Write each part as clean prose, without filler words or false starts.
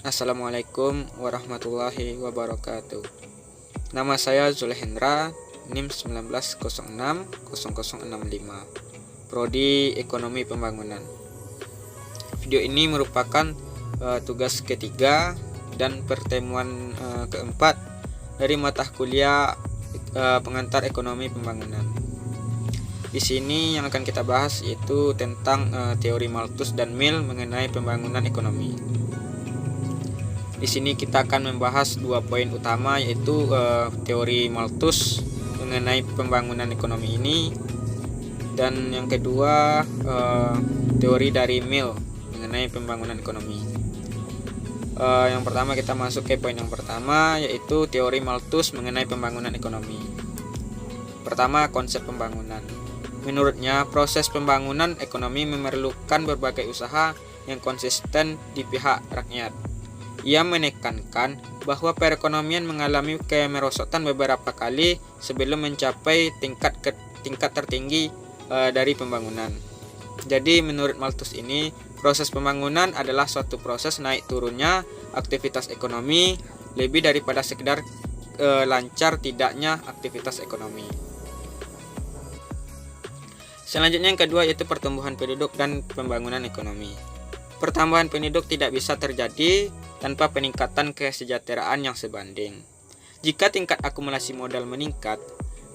Assalamualaikum warahmatullahi wabarakatuh. Nama saya Zulhendra, NIM 19060065, Prodi Ekonomi Pembangunan. Video ini merupakan tugas ketiga dan pertemuan keempat dari mata kuliah pengantar Ekonomi Pembangunan. Di sini yang akan kita bahas yaitu tentang teori Malthus dan Mill mengenai pembangunan ekonomi. Di sini kita akan membahas dua poin utama, yaitu teori Malthus mengenai pembangunan ekonomi ini, dan yang kedua teori dari Mill mengenai pembangunan ekonomi. Yang pertama kita masuk ke poin yang pertama, yaitu teori Malthus mengenai pembangunan ekonomi. Pertama, konsep pembangunan. Menurutnya, proses pembangunan ekonomi memerlukan berbagai usaha yang konsisten di pihak rakyat. Ia menekankan bahwa perekonomian mengalami kemerosotan beberapa kali sebelum mencapai tingkat tertinggi dari pembangunan. Jadi menurut Malthus ini, proses pembangunan adalah suatu proses naik turunnya aktivitas ekonomi lebih daripada sekedar lancar tidaknya aktivitas ekonomi. Selanjutnya yang kedua yaitu pertumbuhan penduduk dan pembangunan ekonomi. Pertambahan penduduk tidak bisa terjadi tanpa peningkatan kesejahteraan yang sebanding. Jika tingkat akumulasi modal meningkat,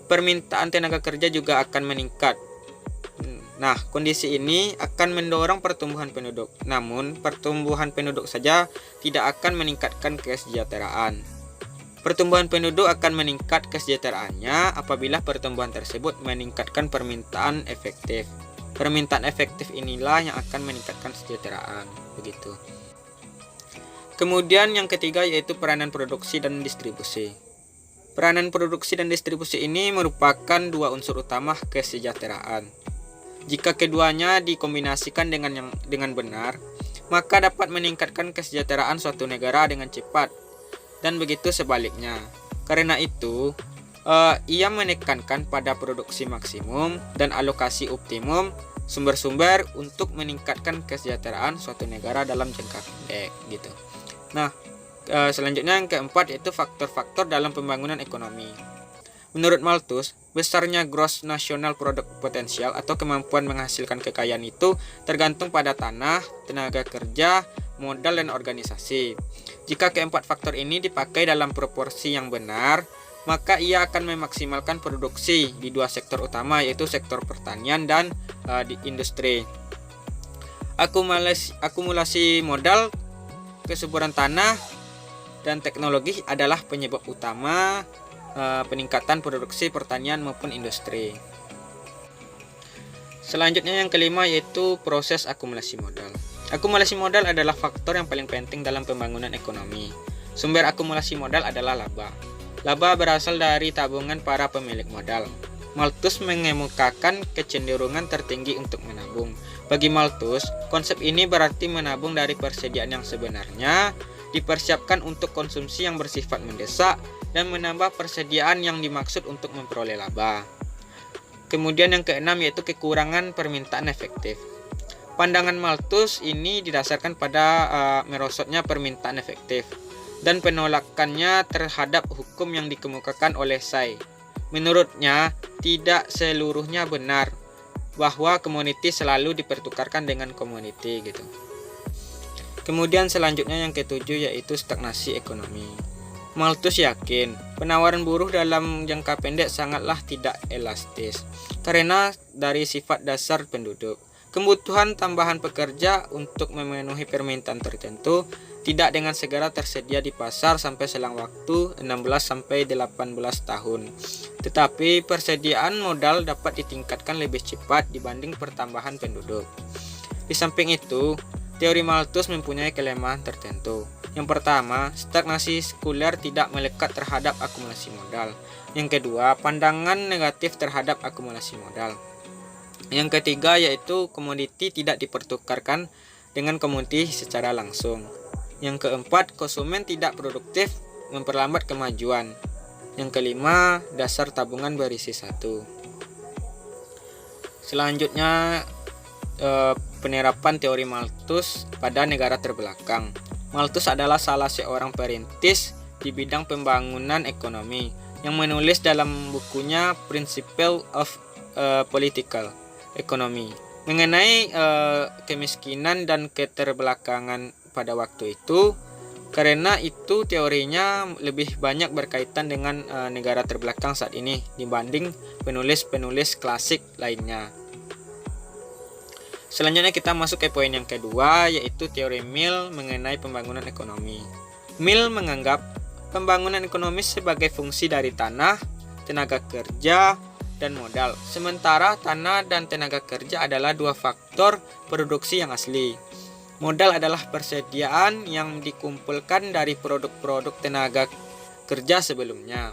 permintaan tenaga kerja juga akan meningkat. Nah, kondisi ini akan mendorong pertumbuhan penduduk. Namun, pertumbuhan penduduk saja tidak akan meningkatkan kesejahteraan. Pertumbuhan penduduk akan meningkat kesejahteraannya apabila pertumbuhan tersebut meningkatkan permintaan efektif. Permintaan efektif inilah yang akan meningkatkan kesejahteraan, begitu. Kemudian yang ketiga yaitu peranan produksi dan distribusi. Peranan produksi dan distribusi ini merupakan dua unsur utama kesejahteraan. Jika keduanya dikombinasikan dengan benar, maka dapat meningkatkan kesejahteraan suatu negara dengan cepat. Dan begitu sebaliknya. Karena itu, ia menekankan pada produksi maksimum dan alokasi optimum sumber-sumber untuk meningkatkan kesejahteraan suatu negara dalam jangka pendek, gitu. Nah, selanjutnya yang keempat yaitu faktor-faktor dalam pembangunan ekonomi. Menurut Malthus, besarnya gross national product potensial atau kemampuan menghasilkan kekayaan itu tergantung pada tanah, tenaga kerja, modal, dan organisasi. Jika keempat faktor ini dipakai dalam proporsi yang benar, maka ia akan memaksimalkan produksi di dua sektor utama, yaitu sektor pertanian dan di industri. Akumulasi modal, kesuburan tanah, dan teknologi adalah penyebab utama peningkatan produksi pertanian maupun industri. Selanjutnya yang kelima yaitu proses akumulasi modal. Akumulasi modal adalah faktor yang paling penting dalam pembangunan ekonomi. Sumber akumulasi modal adalah laba. Laba berasal dari tabungan para pemilik modal. Malthus mengemukakan kecenderungan tertinggi untuk menabung. Bagi Malthus, konsep ini berarti menabung dari persediaan yang sebenarnya, dipersiapkan untuk konsumsi yang bersifat mendesak, dan menambah persediaan yang dimaksud untuk memperoleh laba. Kemudian yang keenam yaitu kekurangan permintaan efektif. Pandangan Malthus ini didasarkan pada merosotnya permintaan efektif dan penolakannya terhadap hukum yang dikemukakan oleh Say. Menurutnya, tidak seluruhnya benar bahwa komoditi selalu dipertukarkan dengan komoditi, gitu. Kemudian selanjutnya yang ketujuh yaitu stagnasi ekonomi. Malthus yakin penawaran buruh dalam jangka pendek sangatlah tidak elastis karena dari sifat dasar penduduk. Kebutuhan tambahan pekerja untuk memenuhi permintaan tertentu tidak dengan segera tersedia di pasar sampai selang waktu 16-18 tahun. Tetapi persediaan modal dapat ditingkatkan lebih cepat dibanding pertambahan penduduk. Di samping itu, teori Malthus mempunyai kelemahan tertentu. Yang pertama, stagnasi sekuler tidak melekat terhadap akumulasi modal. Yang kedua, pandangan negatif terhadap akumulasi modal. Yang ketiga yaitu komoditi tidak dipertukarkan dengan komoditi secara langsung. Yang keempat, konsumen tidak produktif memperlambat kemajuan. Yang kelima, dasar tabungan berisi satu. Selanjutnya penerapan teori Malthus pada negara terbelakang. Malthus adalah salah seorang perintis di bidang pembangunan ekonomi yang menulis dalam bukunya Principle of Political Economy mengenai kemiskinan dan keterbelakangan pada waktu itu. Karena itu teorinya lebih banyak berkaitan dengan negara terbelakang saat ini dibanding penulis-penulis klasik lainnya. Selanjutnya kita masuk ke poin yang kedua, yaitu teori Mill mengenai pembangunan ekonomi. Mill menganggap pembangunan ekonomi sebagai fungsi dari tanah, tenaga kerja, dan modal. Sementara tanah dan tenaga kerja adalah dua faktor produksi yang asli. Modal adalah persediaan yang dikumpulkan dari produk-produk tenaga kerja sebelumnya.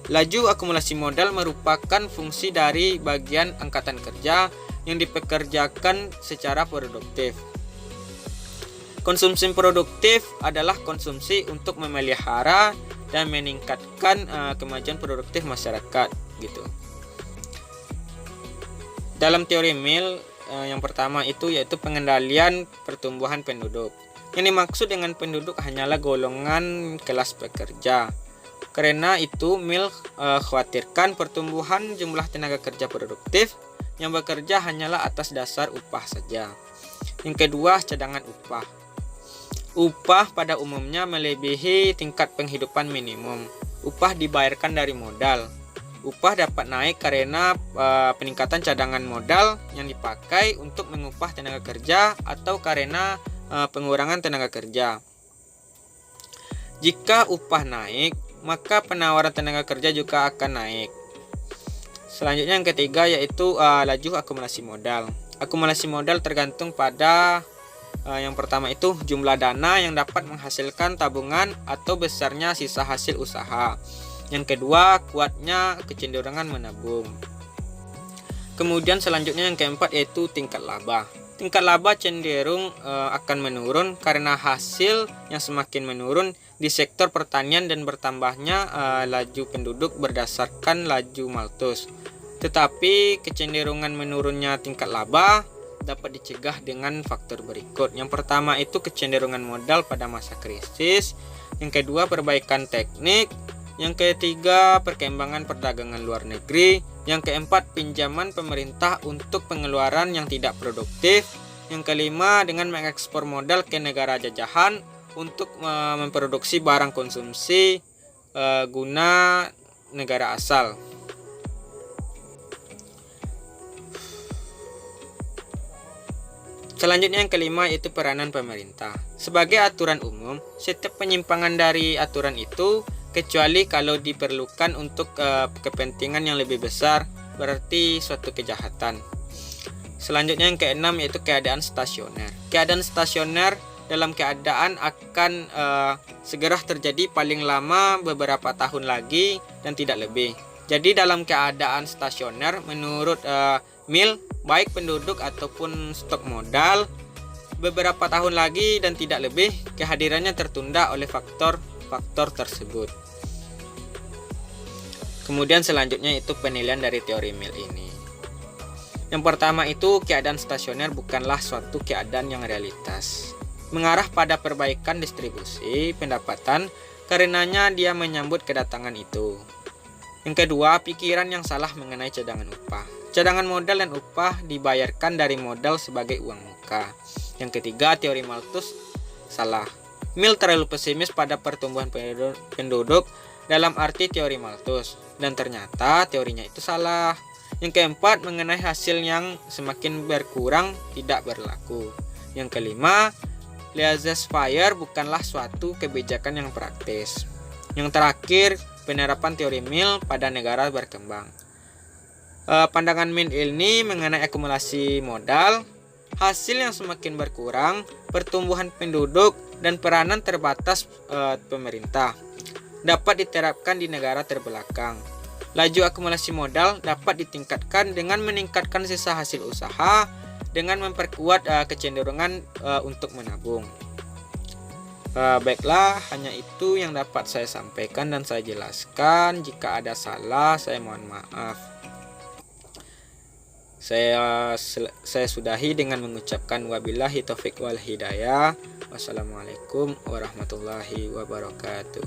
Laju akumulasi modal merupakan fungsi dari bagian angkatan kerja yang dipekerjakan secara produktif. Konsumsi produktif adalah konsumsi untuk memelihara dan meningkatkan kemajuan produktif masyarakat, gitu. Dalam teori Mill, yang pertama itu yaitu pengendalian pertumbuhan penduduk. Yang dimaksud dengan penduduk hanyalah golongan kelas pekerja. Karena itu Mill khawatirkan pertumbuhan jumlah tenaga kerja produktif yang bekerja hanyalah atas dasar upah saja. Yang kedua, cadangan upah. Upah pada umumnya melebihi tingkat penghidupan minimum. Upah dibayarkan dari modal. Upah dapat naik karena peningkatan cadangan modal yang dipakai untuk mengupah tenaga kerja atau karena pengurangan tenaga kerja. Jika upah naik, maka penawaran tenaga kerja juga akan naik. Selanjutnya yang ketiga yaitu laju akumulasi modal. Akumulasi modal tergantung pada yang pertama itu jumlah dana yang dapat menghasilkan tabungan atau besarnya sisa hasil usaha. Yang kedua, kuatnya kecenderungan menabung. Kemudian selanjutnya yang keempat yaitu tingkat laba. Tingkat laba cenderung akan menurun karena hasil yang semakin menurun di sektor pertanian dan bertambahnya laju penduduk berdasarkan laju Malthus. Tetapi kecenderungan menurunnya tingkat laba dapat dicegah dengan faktor berikut. Yang pertama itu kecenderungan modal pada masa krisis. Yang kedua, perbaikan teknik. Yang ketiga, perkembangan perdagangan luar negeri. Yang keempat, pinjaman pemerintah untuk pengeluaran yang tidak produktif. Yang kelima, dengan mengekspor modal ke negara jajahan untuk memproduksi barang konsumsi guna negara asal. Selanjutnya yang kelima yaitu peranan pemerintah. Sebagai aturan umum, setiap penyimpangan dari aturan itu kecuali kalau diperlukan untuk kepentingan yang lebih besar, berarti suatu kejahatan. Selanjutnya yang keenam yaitu keadaan stasioner. Keadaan stasioner dalam keadaan akan segera terjadi paling lama beberapa tahun lagi dan tidak lebih. Jadi dalam keadaan stasioner menurut Mill, baik penduduk ataupun stok modal beberapa tahun lagi dan tidak lebih kehadirannya tertunda oleh faktor tersebut. Kemudian selanjutnya itu penilaian dari teori Mill ini. Yang pertama itu keadaan stasioner bukanlah suatu keadaan yang realitas. Mengarah pada perbaikan distribusi pendapatan karenanya dia menyambut kedatangan itu. Yang kedua, pikiran yang salah mengenai cadangan upah. Cadangan modal dan upah dibayarkan dari modal sebagai uang muka. Yang ketiga, teori Malthus salah. Mill terlalu pesimis pada pertumbuhan penduduk dalam arti teori Malthus, dan ternyata teorinya itu salah. Yang keempat, mengenai hasil yang semakin berkurang tidak berlaku. Yang kelima, laissez-faire bukanlah suatu kebijakan yang praktis. Yang terakhir, penerapan teori Mill pada negara berkembang. Pandangan Mill ini mengenai akumulasi modal, hasil yang semakin berkurang, pertumbuhan penduduk, dan peranan terbatas pemerintah dapat diterapkan di negara terbelakang. Laju akumulasi modal dapat ditingkatkan dengan meningkatkan sisa hasil usaha dengan memperkuat kecenderungan untuk menabung. Baiklah, hanya itu yang dapat saya sampaikan dan saya jelaskan. Jika ada salah, saya mohon maaf. Saya sudahi dengan mengucapkan wabillahi taufik wal hidayah. Wassalamualaikum warahmatullahi wabarakatuh.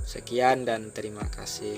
Sekian dan terima kasih.